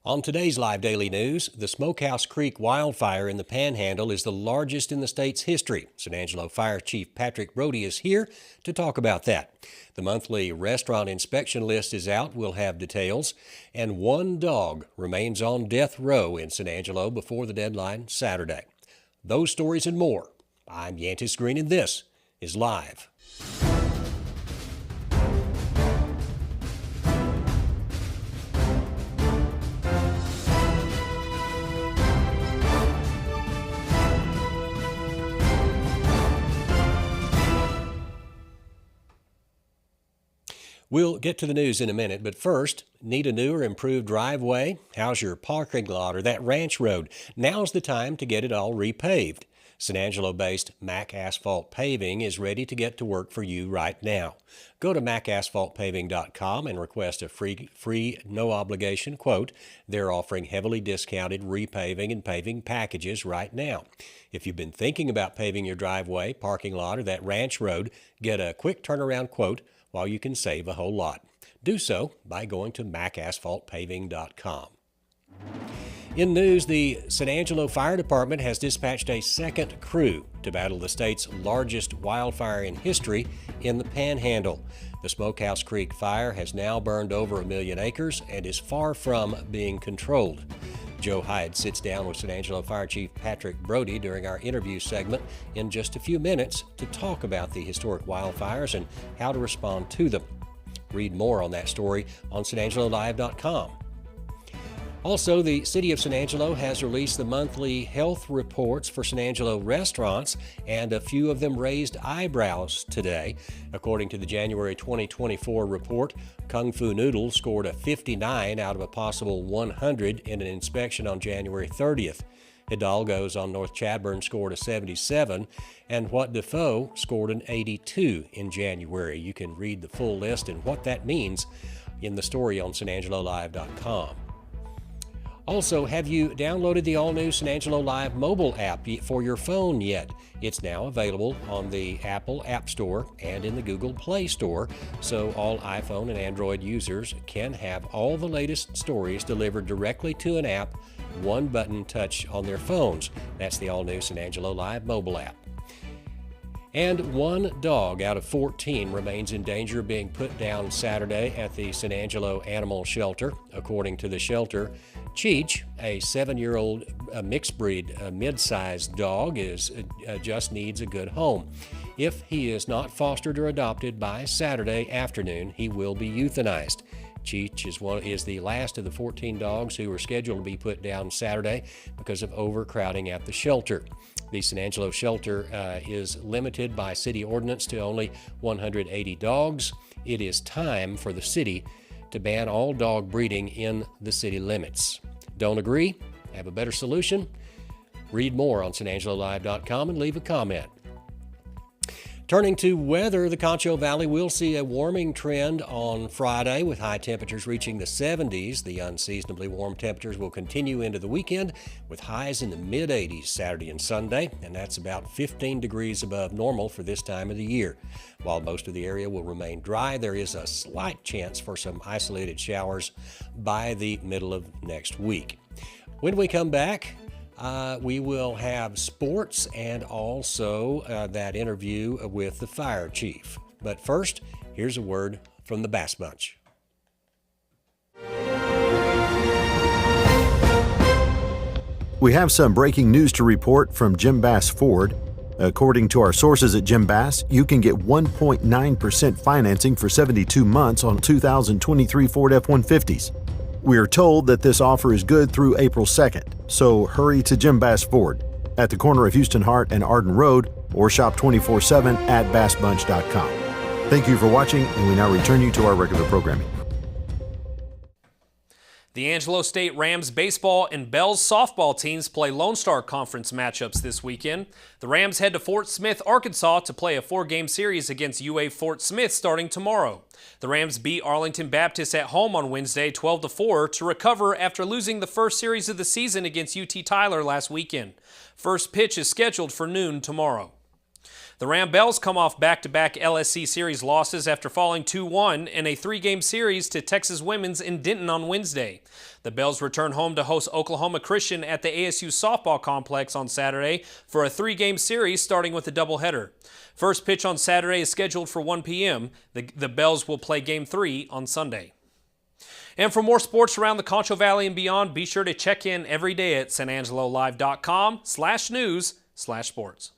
On today's Live Daily News, the Smokehouse Creek wildfire in the Panhandle is the largest in the state's history. San Angelo Fire Chief Patrick Brody is here to talk about that. The monthly restaurant inspection list is out. We'll have details. And one dog remains on death row in San Angelo before the deadline Saturday. Those stories and more. I'm Yantis Green, and this is Live. We'll get to the news in a minute, but first, need a new or improved driveway? How's your parking lot or that ranch road? Now's the time to get it all repaved. San Angelo-based Mac Asphalt Paving is ready to get to work for you right now. Go to macasphaltpaving.com and request a free no-obligation quote. They're offering heavily discounted repaving and paving packages right now. If you've been thinking about paving your driveway, parking lot, or that ranch road, get a quick turnaround quote while you can save a whole lot. Do so by going to macasphaltpaving.com. In news, the San Angelo Fire Department has dispatched a second crew to battle the state's largest wildfire in history in the Panhandle. The Smokehouse Creek fire has now burned over 1 million acres and is far from being controlled. Joe Hyde sits down with San Angelo Fire Chief Patrick Brody during our interview segment in just a few minutes to talk about the historic wildfires and how to respond to them. Read more on that story on sanangelolive.com. Also, the City of San Angelo has released the monthly health reports for San Angelo restaurants, and a few of them raised eyebrows today. According to the January 2024 report, Kung Fu Noodle scored a 59 out of a possible 100 in an inspection on January 30th. Hidalgo's on North Chadbourn scored a 77, and What Defoe scored an 82 in January. You can read the full list and what that means in the story on sanangelolive.com. Also, have you downloaded the all-new San Angelo Live mobile app for your phone yet? It's now available on the Apple App Store and in the Google Play Store, so all iPhone and Android users can have all the latest stories delivered directly to an app, one button touch on their phones. That's the all-new San Angelo Live mobile app. And one dog out of 14 remains in danger of being put down Saturday at the San Angelo Animal Shelter. According to the shelter, Cheech, a 7-year-old mixed breed mid-sized dog, just needs a good home. If he is not fostered or adopted by Saturday afternoon, he will be euthanized. Cheech is the last of the 14 dogs who were scheduled to be put down Saturday because of overcrowding at the shelter. The San Angelo shelter is limited by city ordinance to only 180 dogs. It is time for the city to ban all dog breeding in the city limits. Don't agree? Have a better solution? Read more on sanangelolive.com and leave a comment. Turning to weather, the Concho Valley will see a warming trend on Friday with high temperatures reaching the 70s. The unseasonably warm temperatures will continue into the weekend with highs in the mid-80s Saturday and Sunday, and that's about 15 degrees above normal for this time of the year. While most of the area will remain dry, there is a slight chance for some isolated showers by the middle of next week. When we come back, we will have sports and also that interview with the fire chief. But first, here's a word from the Bass Bunch. We have some breaking news to report from Jim Bass Ford. According to our sources at Jim Bass, you can get 1.9% financing for 72 months on 2023 Ford F-150s. We are told that this offer is good through April 2nd, so hurry to Jim Bass Ford at the corner of Houston Hart and Arden Road, or shop 24/7 at bassbunch.com. Thank you for watching, and we now return you to our regular programming. The Angelo State Rams baseball and Bells softball teams play Lone Star Conference matchups this weekend. The Rams head to Fort Smith, Arkansas to play a 4-game series against UA Fort Smith starting tomorrow. The Rams beat Arlington Baptist at home on Wednesday 12-4 to recover after losing the first series of the season against UT Tyler last weekend. First pitch is scheduled for noon tomorrow. The Ram Bells come off back-to-back LSC Series losses after falling 2-1 in a 3-game series to Texas Women's in Denton on Wednesday. The Bells return home to host Oklahoma Christian at the ASU softball complex on Saturday for a 3-game series starting with a doubleheader. First pitch on Saturday is scheduled for 1 p.m. The Bells will play Game 3 on Sunday. And for more sports around the Concho Valley and beyond, be sure to check in every day at sanangelolive.com/news/sports.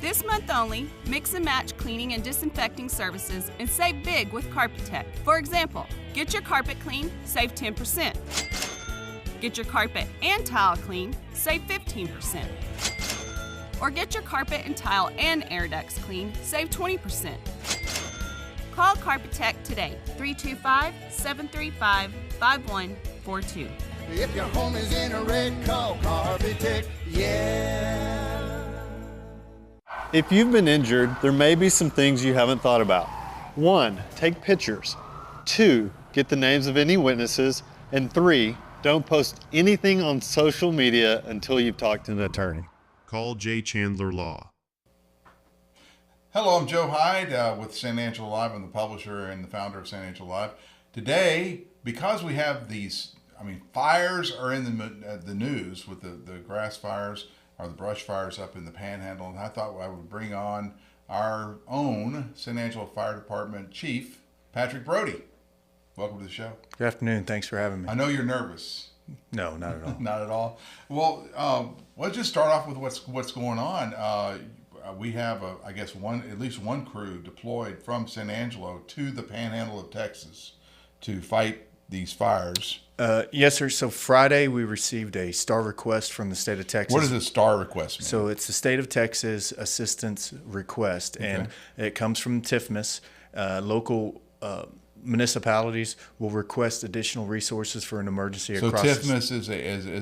This month only, mix and match cleaning and disinfecting services and save big with Carpetech. For example, get your carpet clean, save 10%. Get your carpet and tile clean, save 15%. Or get your carpet and tile and air ducts clean, save 20%. Call Carpetech today, 325-735-5142. If your home is in a wreck, call Carpetech, yeah. If you've been injured, there may be some things you haven't thought about. 1, take pictures. 2, get the names of any witnesses. And 3, don't post anything on social media until you've talked to an attorney. Call J. Chandler Law. Hello, I'm Joe Hyde with San Angelo Live. I'm the publisher and the founder of San Angelo Live. Today, because we have these, fires are in the news with the grass fires or the brush fires up in the Panhandle, and I thought I would bring on our own San Angelo Fire Department Chief, Patrick Brody. Welcome to the show. Good afternoon. Thanks for having me. I know you're nervous. No, not at all. Not at all. Well, let's just start off with what's going on. We have, at least one crew deployed from San Angelo to the Panhandle of Texas to fight these fires. Yes, sir. So Friday we received a STAR request from the state of Texas. What does a STAR request mean? So it's the state of Texas assistance request, and it comes from TIFMAS. Local municipalities will request additional resources for an emergency across. So TIFMAS is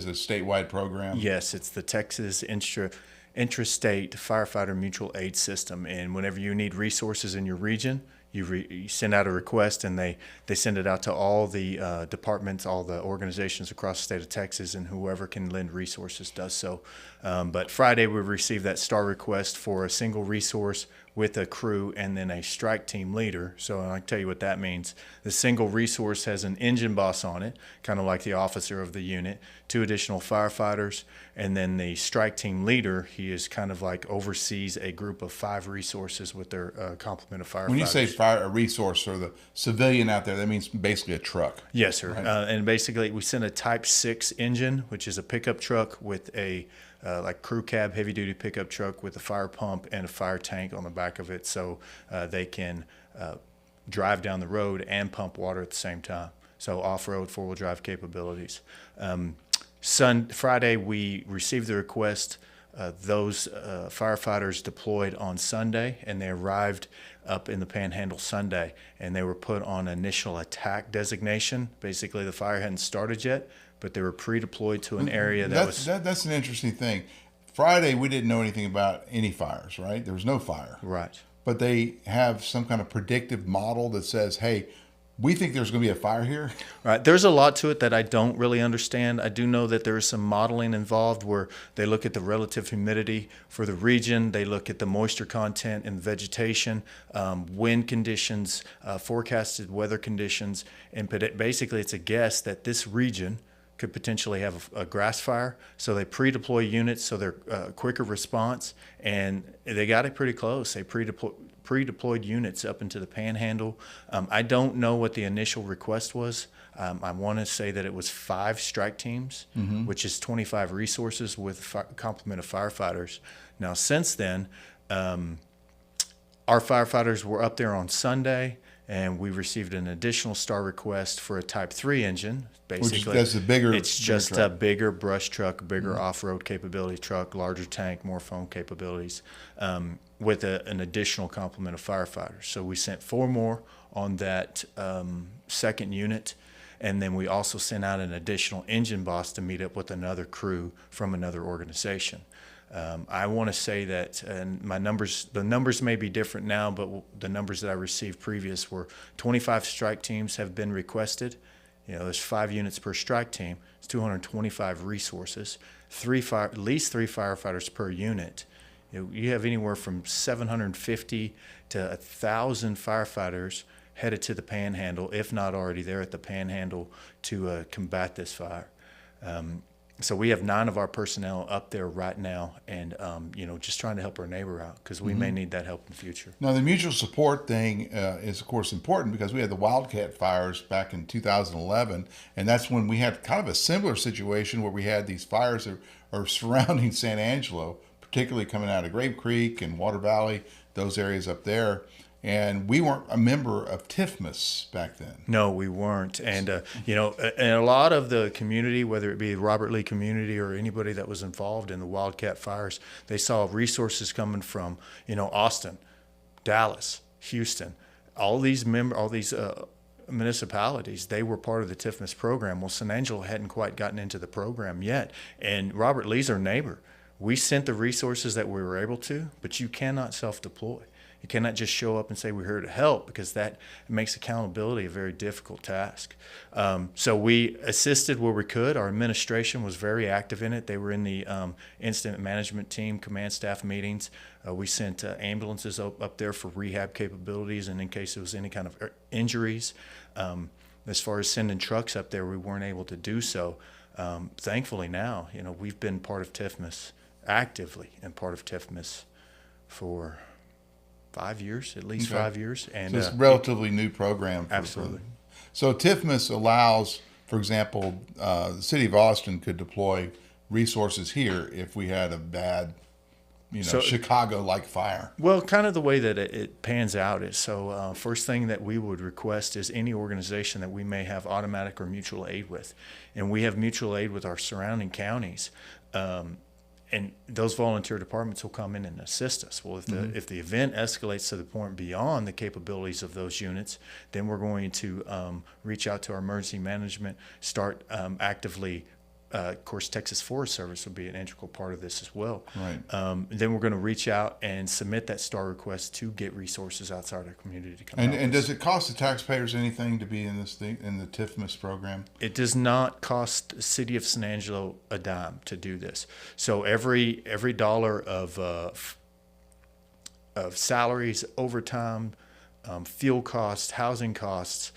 a statewide program? Yes, it's the Texas Intrastate Firefighter Mutual Aid System, and whenever you need resources in your region, you send out a request, and they send it out to all the departments, all the organizations across the state of Texas, and whoever can lend resources does so. But Friday we received that STAR request for a single resource with a crew and then a strike team leader. So I can tell you what that means. The single resource has an engine boss on it, kind of like the officer of the unit, 2 additional firefighters, and then the strike team leader, he is kind of like oversees a group of 5 resources with their complement of firefighters. When you say a resource or the civilian out there, that means basically a truck. Yes, sir. Right? And basically we send a Type 6 engine, which is a pickup truck with a like crew cab, heavy duty pickup truck with a fire pump and a fire tank on the back of it, so they can drive down the road and pump water at the same time. So off-road 4-wheel drive capabilities. Friday we received the request. Those firefighters deployed on Sunday, and they arrived up in the Panhandle Sunday, and they were put on initial attack designation. Basically, the fire hadn't started yet, but they were pre-deployed to an area that's an interesting thing. Friday, we didn't know anything about any fires, right? There was no fire. Right. But they have some kind of predictive model that says, hey, we think there's going to be a fire here. Right. There's a lot to it that I don't really understand. I do know that there is some modeling involved where they look at the relative humidity for the region. They look at the moisture content in the vegetation, wind conditions, forecasted weather conditions. And basically, it's a guess that this region could potentially have a grass fire. So they pre-deploy units so they're quicker response. And they got it pretty close. They pre-deployed units up into the Panhandle. I don't know what the initial request was. I want to say that it was 5 strike teams, which is 25 resources with a complement of firefighters. Now, since then, our firefighters were up there on Sunday, and we received an additional STAR request for a Type 3 engine. Basically, that's a bigger. It's just a bigger brush truck, bigger off-road capability truck, larger tank, more foam capabilities, with an additional complement of firefighters. So we sent 4 more on that second unit, and then we also sent out an additional engine boss to meet up with another crew from another organization. I want to say that, and the numbers may be different now, but the numbers that I received previous were 25 strike teams have been requested. There's 5 units per strike team. It's 225 resources, at least 3 firefighters per unit. You have anywhere from 750 to 1,000 firefighters headed to the Panhandle, if not already there at the Panhandle, to combat this fire. So we have 9 of our personnel up there right now, and just trying to help our neighbor out, because we may need that help in the future. Now, the mutual support thing is, of course, important, because we had the Wildcat fires back in 2011, and that's when we had kind of a similar situation where we had these fires that are surrounding San Angelo, particularly coming out of Grape Creek and Water Valley, those areas up there. And we weren't a member of TIFMAS back then. No, we weren't. And, and a lot of the community, whether it be the Robert Lee community or anybody that was involved in the Wildcat fires, they saw resources coming from, Austin, Dallas, Houston, all these municipalities. They were part of the TIFMAS program. Well, San Angelo hadn't quite gotten into the program yet. And Robert Lee's our neighbor. We sent the resources that we were able to, but you cannot self-deploy. You cannot just show up and say we're here to help, because that makes accountability a very difficult task. So we assisted where we could. Our administration was very active in it. They were in the incident management team, command staff meetings. We sent ambulances up there for rehab capabilities and in case there was any kind of injuries. As far as sending trucks up there, we weren't able to do so. Thankfully now, we've been part of TIFMAS, actively and part of TIFMAS for 5 years, at least 5 years. And so it's a relatively new program. Absolutely. So TIFMAS allows, for example, the city of Austin could deploy resources here if we had a bad, Chicago-like fire. Well, kind of the way that it pans out is, so first thing that we would request is any organization that we may have automatic or mutual aid with. And we have mutual aid with our surrounding counties. And those volunteer departments will come in and assist us. Well, if the event escalates to the point beyond the capabilities of those units, then we're going to reach out to our emergency management, start actively. Of course, Texas Forest Service will be an integral part of this as well. Right. Then we're going to reach out and submit that STAR request to get resources outside our community to come. And does it cost the taxpayers anything to be in this thing, in the TIFMAS program? It does not cost the City of San Angelo a dime to do this. So every dollar of salaries, overtime, fuel costs, housing costs,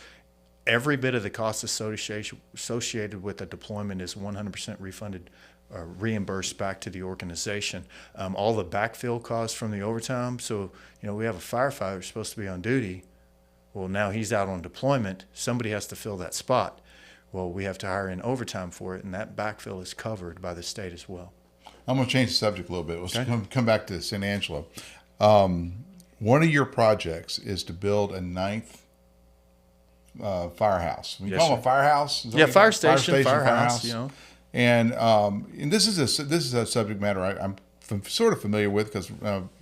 every bit of the cost associated with the deployment is 100% refunded or reimbursed back to the organization. All the backfill costs from the overtime. So, we have a firefighter supposed to be on duty. Well, now he's out on deployment. Somebody has to fill that spot. Well, we have to hire in overtime for it, and that backfill is covered by the state as well. I'm going to change the subject a little bit. Let's come back to San Angelo. One of your projects is to build a 9th firehouse. We call them a firehouse. Fire station, firehouse. And this is a subject matter I'm sort of familiar with, because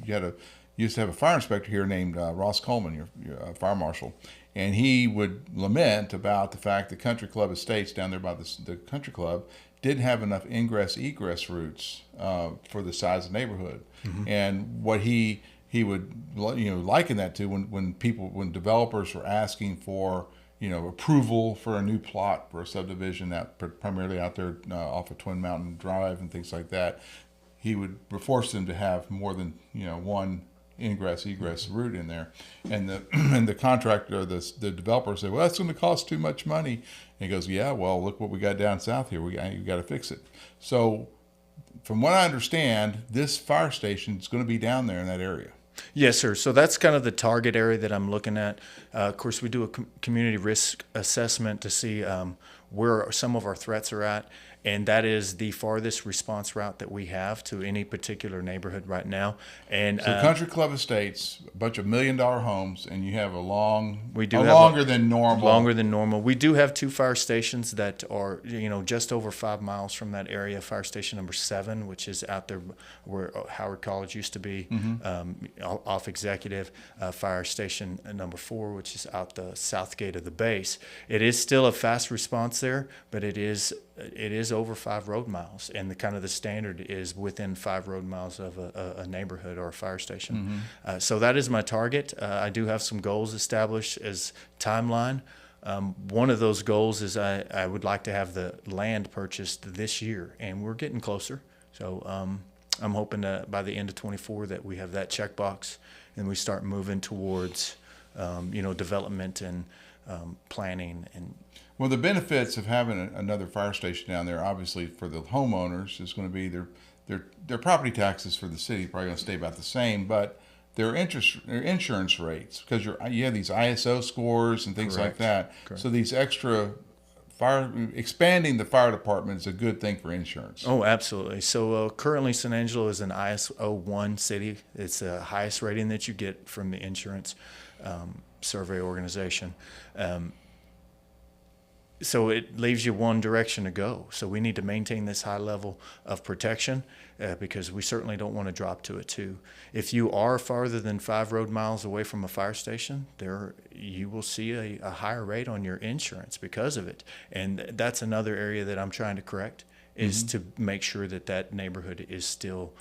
you used to have a fire inspector here named Ross Coleman, your fire marshal, and he would lament about the fact that Country Club Estates down there by the country club didn't have enough ingress-egress routes for the size of the neighborhood. Mm-hmm. And what he would liken that to when developers were asking for approval for a new plot for a subdivision primarily out there off of Twin Mountain Drive and things like that, he would force them to have more than one ingress-egress route in there, and the contractor, the developer said, "Well, that's going to cost too much money." And he goes, "Yeah, well, look what we got down south here. You got to fix it." So, from what I understand, this fire station is going to be down there in that area. Yes, sir. So that's kind of the target area that I'm looking at. Of course, we do a community risk assessment to see where some of our threats are at, and that is the farthest response route that we have to any particular neighborhood right now. And so Country Club Estates, a bunch of $1 million homes, and you have longer than normal. We do have 2 fire stations that are just over 5 miles from that area. Fire station number 7, which is out there where Howard College used to be, off Executive. Fire station number 4, which is out the south gate of the base. It is still a fast response there, but it is over 5 road miles, and the standard is within 5 road miles of a neighborhood or a fire station. Mm-hmm. So that is my target. I do have some goals established as timeline. One of those goals is I would like to have the land purchased this year, and we're getting closer. So I'm hoping that by the end of 24 that we have that checkbox and we start moving towards, development and planning. And Well, the benefits of having another fire station down there, obviously for the homeowners, is going to be their property taxes for the city probably going to stay about the same, but their insurance rates, because you have these ISO scores and things like that. Correct. So these extra expanding the fire department is a good thing for insurance. Oh, absolutely. So currently San Angelo is an ISO 1 city. It's the highest rating that you get from the insurance survey organization. So it leaves you one direction to go. So we need to maintain this high level of protection because we certainly don't want to drop to a 2. If you are farther than 5 road miles away from a fire station, you will see a higher rate on your insurance because of it. And that's another area that I'm trying to correct, is to make sure that neighborhood is still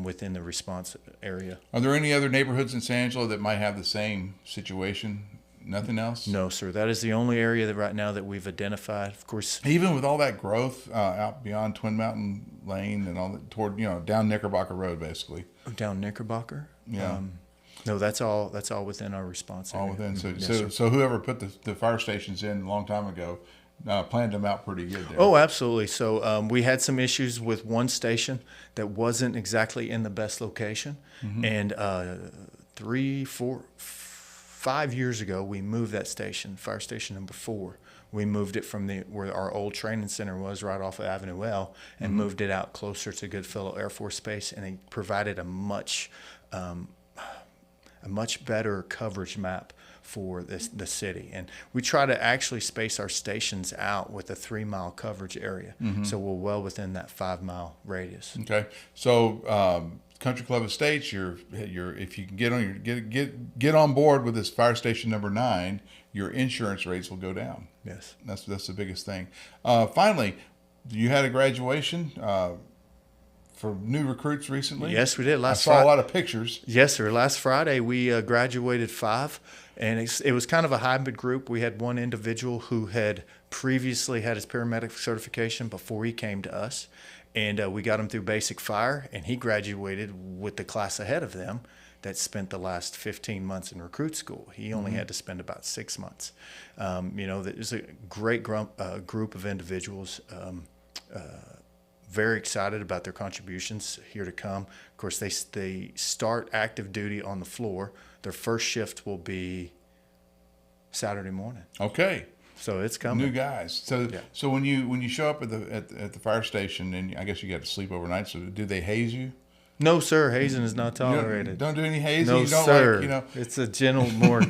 within the response area. Are there any other neighborhoods in San Angelo that might have the same situation? Nothing else? No, sir. That is the only area that right now that we've identified. Of course, even with all that growth out beyond Twin Mountain Lane and all that toward down Knickerbocker Road, basically. Down Knickerbocker. Yeah. No, that's all within our response area. All within. So, Yes, so whoever put the fire stations in a long time ago planned them out pretty good there. Oh, absolutely. So we had some issues with one station that wasn't exactly in the best location, and 3, 4, 5 years ago, we moved that station, fire station number 4. We moved it from where our old training center was, right off of Avenue L, and moved it out closer to Goodfellow Air Force Base, and it provided a much better coverage map for the city. And we try to actually space our stations out with a 3-mile coverage area, so we're well within that 5-mile radius. Okay, so Country Club Estates, if you can get on board with this fire station number 9, your insurance rates will go down. Yes, that's the biggest thing. Finally, you had a graduation for new recruits recently. Yes, we did. I saw a lot of pictures. Yes, sir. Last Friday we graduated 5, and it was kind of a hybrid group. We had one individual who had previously had his paramedic certification before he came to us. And we got him through basic fire, and he graduated with the class ahead of them that spent the last 15 months in recruit school. He only had to spend about 6 months. There's a great group of individuals, very excited about their contributions here to come. Of course, they start active duty on the floor. Their first shift will be Saturday morning. Okay. So it's coming. New guys. So when you show up at the fire station, and I guess you got to sleep overnight. So do they haze you? No, sir. Hazing is not tolerated. Don't do any hazing. No, you don't sir. It's a gentle, more.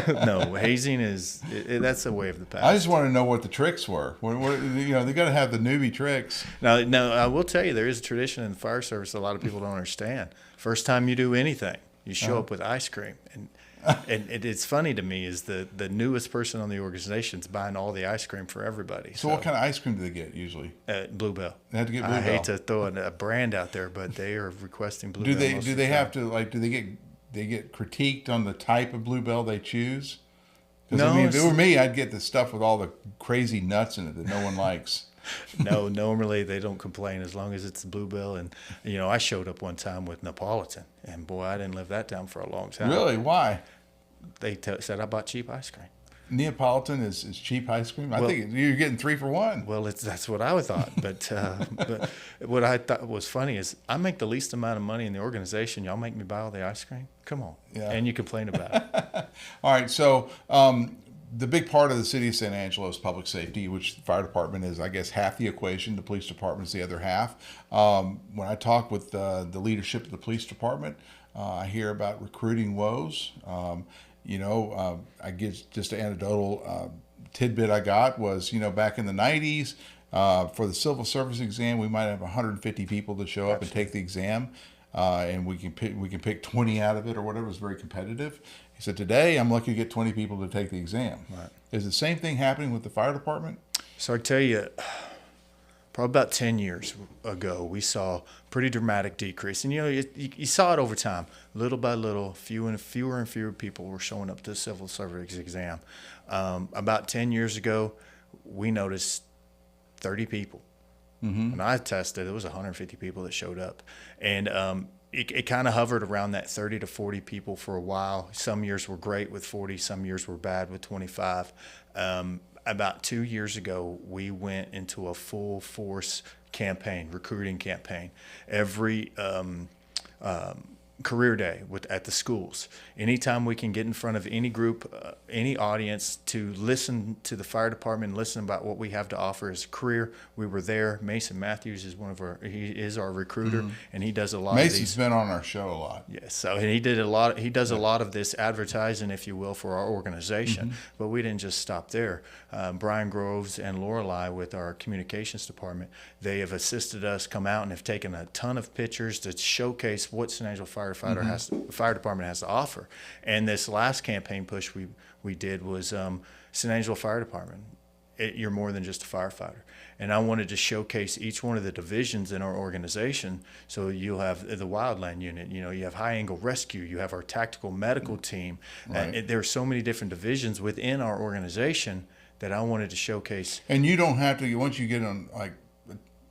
No, hazing that's a way of the past. I just want to know what the tricks were. They got to have the newbie tricks. Now, I will tell you, there is a tradition in the fire service that a lot of people don't understand. First time you do anything, you show up with ice cream, and it's funny to me is the newest person on the organization is buying all the ice cream for everybody. So what kind of ice cream do they get usually? Bluebell. They have to get Bluebell. I hate to throw a brand out there, but they are requesting Bluebell. Do they have to do they get critiqued on the type of Bluebell they choose? No, if it were me, I'd get the stuff with all the crazy nuts in it that no one likes. No, normally they don't complain as long as it's Bluebell. And I showed up one time with Neapolitan, and boy, I didn't live that down for a long time. Really? Why? They said I bought cheap ice cream. Neapolitan is cheap ice cream. I think you're getting 3 for 1. Well, that's what I thought. But what I thought was funny is I make the least amount of money in the organization. Y'all make me buy all the ice cream? Come on. Yeah. And you complain about it. All right. So the big part of the city of San Angelo is public safety, which the fire department is, I guess, half the equation. The police department is the other half. When I talk with the leadership of the police department, I hear about recruiting woes. I get just an anecdotal tidbit I got was, back in the 90s, for the civil service exam, we might have 150 people to show up and take the exam, and we can pick 20 out of it or whatever. It was very competitive. He said, today I'm lucky to get 20 people to take the exam. Right. Is the same thing happening with the fire department? So I tell you, probably about 10 years ago, we saw a pretty dramatic decrease. And, you saw it over time. Little by little, fewer and fewer people were showing up to the civil service exam. About 10 years ago, we noticed 30 people When I tested, it was 150 people that showed up. And it kind of hovered around that 30 to 40 people for a while. Some years were great with 40, some years were bad with 25. About 2 years ago, we went into a full force campaign, recruiting campaign. Every career day at the schools. Anytime we can get in front of any group, any audience to listen to the fire department, listen about what we have to offer as a career, we were there. Mason Matthews is he is our recruiter, and he does a lot of these. Mason's been on our show a lot. Yes, so and he does a lot of this advertising, if you will, for our organization. But we didn't just stop there. Brian Groves and Lorelei with our communications department, they have assisted us come out and have taken a ton of pictures to showcase what San Angelo fire department has to offer. And this last campaign push we did was San Angelo Fire Department. You're more than just a firefighter. And I wanted to showcase each one of the divisions in our organization. So you'll have the wildland unit, you have high angle rescue, you have our tactical medical team. Right. There are so many different divisions within our organization that I wanted to showcase. And you don't have to, once you get on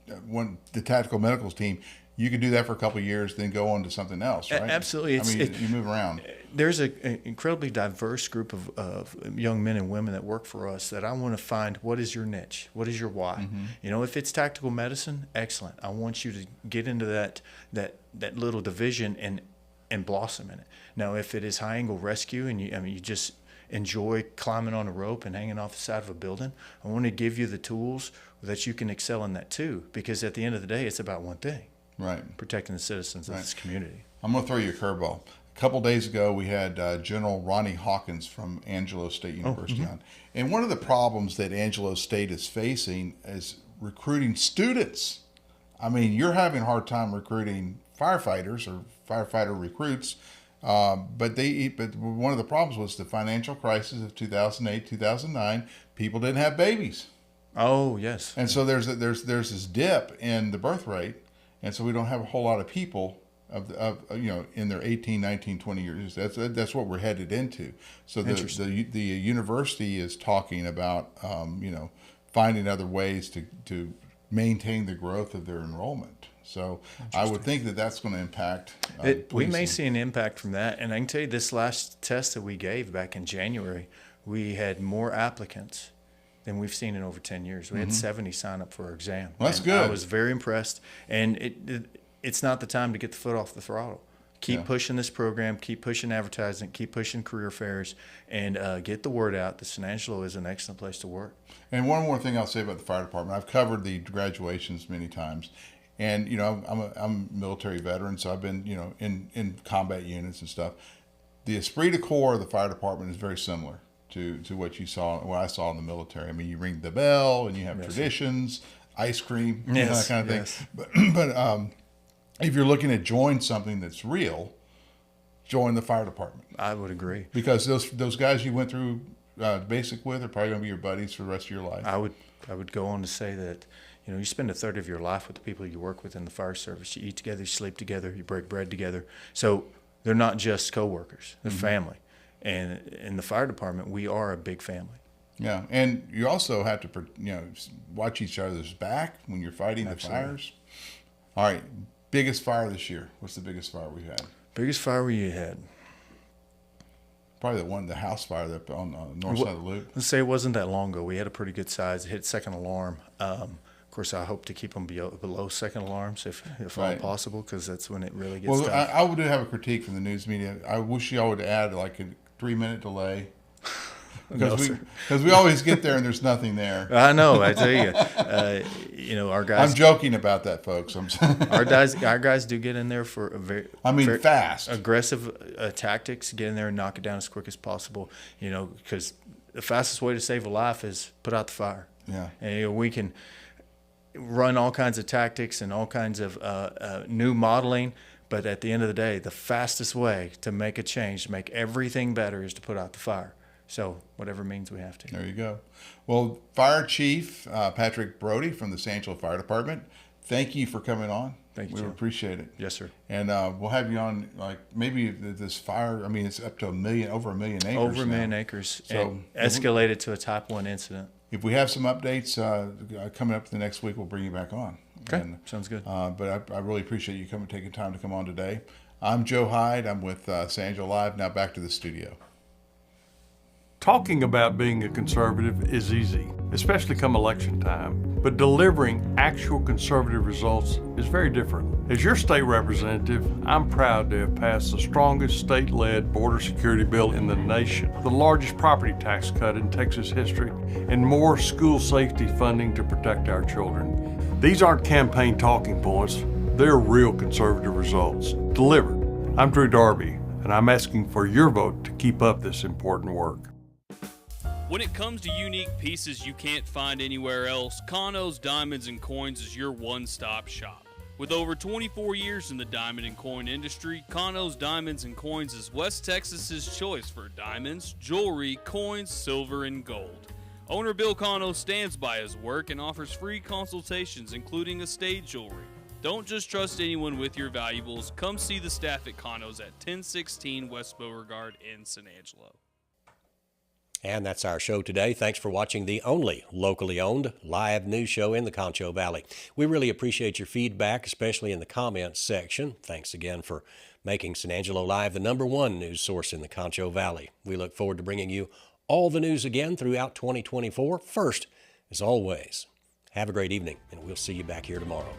the tactical medicals team, you could do that for a couple of years, then go on to something else, right? Absolutely. You move around. There's an incredibly diverse group of young men and women that work for us that I want to find, what is your niche? What is your why? If it's tactical medicine, excellent. I want you to get into that little division and blossom in it. Now, if it is high angle rescue and you just enjoy climbing on a rope and hanging off the side of a building, I want to give you the tools that you can excel in that too, because at the end of the day, it's about one thing. Right. Protecting the citizens of this community. I'm going to throw you a curveball. A couple days ago, we had General Ronnie Hawkins from Angelo State University on. And one of the problems that Angelo State is facing is recruiting students. I mean, you're having a hard time recruiting firefighters or firefighter recruits. But one of the problems was the financial crisis of 2008, 2009. People didn't have babies. Oh, yes. And so there's this dip in the birth rate. And so we don't have a whole lot of people in their 18, 19, 20 years. That's what we're headed into. So the university is talking about finding other ways to maintain the growth of their enrollment. So I would think that that's going to impact. We may see an impact from that. And I can tell you, this last test that we gave back in January, we had more applicants than we've seen in over 10 years. We had 70 sign up for our exam. Well, that's good. I was very impressed. And it's not the time to get the foot off the throttle. Keep pushing this program, keep pushing advertising, keep pushing career fairs, and get the word out that San Angelo is an excellent place to work. And one more thing I'll say about the fire department. I've covered the graduations many times. And, I'm a military veteran, so I've been, in combat units and stuff. The esprit de corps of the fire department is very similar to what I saw in the military. I mean, you ring the bell and you have traditions, ice cream, that kind of thing. But if you're looking to join something that's real, join the fire department. I would agree. Because those guys you went through basic with are probably going to be your buddies for the rest of your life. I would go on to say that, you spend a third of your life with the people you work with in the fire service. You eat together, you sleep together, you break bread together. So they're not just coworkers; they're family. And in the fire department, we are a big family. Yeah, and you also have to, watch each other's back when you're fighting the fires. All right, biggest fire this year. What's the biggest fire we've had? Biggest fire we had? Probably the house fire that on the north side of the loop. Let's say it wasn't that long ago. We had a pretty good size. It hit second alarm. Of course, I hope to keep them below second alarms if all possible, because that's when it really gets tough. I would have a critique from the news media. I wish y'all would add like a 3-minute delay. Because we always get there and there's nothing there. I know. I tell you, our guys. I'm joking about that, folks. Our guys do get in there for very fast, aggressive tactics. Get in there and knock it down as quick as possible. Because the fastest way to save a life is put out the fire. Yeah. And we can run all kinds of tactics and all kinds of new modeling. But at the end of the day, the fastest way to make a change, to make everything better, is to put out the fire. So whatever means we have to. There you go. Well, Fire Chief Patrick Brody from the San Angelo Fire Department, thank you for coming on. Thank you, We appreciate it. Yes, sir. And we'll have you on, maybe this fire, it's up to over a million acres. Over a million acres. So escalated to a type 1 incident. If we have some updates coming up the next week, we'll bring you back on. Okay, And, sounds good. But I really appreciate you taking time to come on today. I'm Joe Hyde. I'm with San Angelo Live. Now back to the studio. Talking about being a conservative is easy, especially come election time, but delivering actual conservative results is very different. As your state representative, I'm proud to have passed the strongest state-led border security bill in the nation, the largest property tax cut in Texas history, and more school safety funding to protect our children. These aren't campaign talking points, they're real conservative results, delivered. I'm Drew Darby, and I'm asking for your vote to keep up this important work. When it comes to unique pieces you can't find anywhere else, Concho's Diamonds and Coins is your one-stop shop. With over 24 years in the diamond and coin industry, Concho's Diamonds and Coins is West Texas's choice for diamonds, jewelry, coins, silver, and gold. Owner Bill Concho stands by his work and offers free consultations, including estate jewelry. Don't just trust anyone with your valuables. Come see the staff at Concho's at 1016 West Beauregard in San Angelo. And that's our show today. Thanks for watching the only locally owned live news show in the Concho Valley. We really appreciate your feedback, especially in the comments section. Thanks again for making San Angelo Live the #1 news source in the Concho Valley. We look forward to bringing you all the news again throughout 2024. First, as always, have a great evening, and we'll see you back here tomorrow.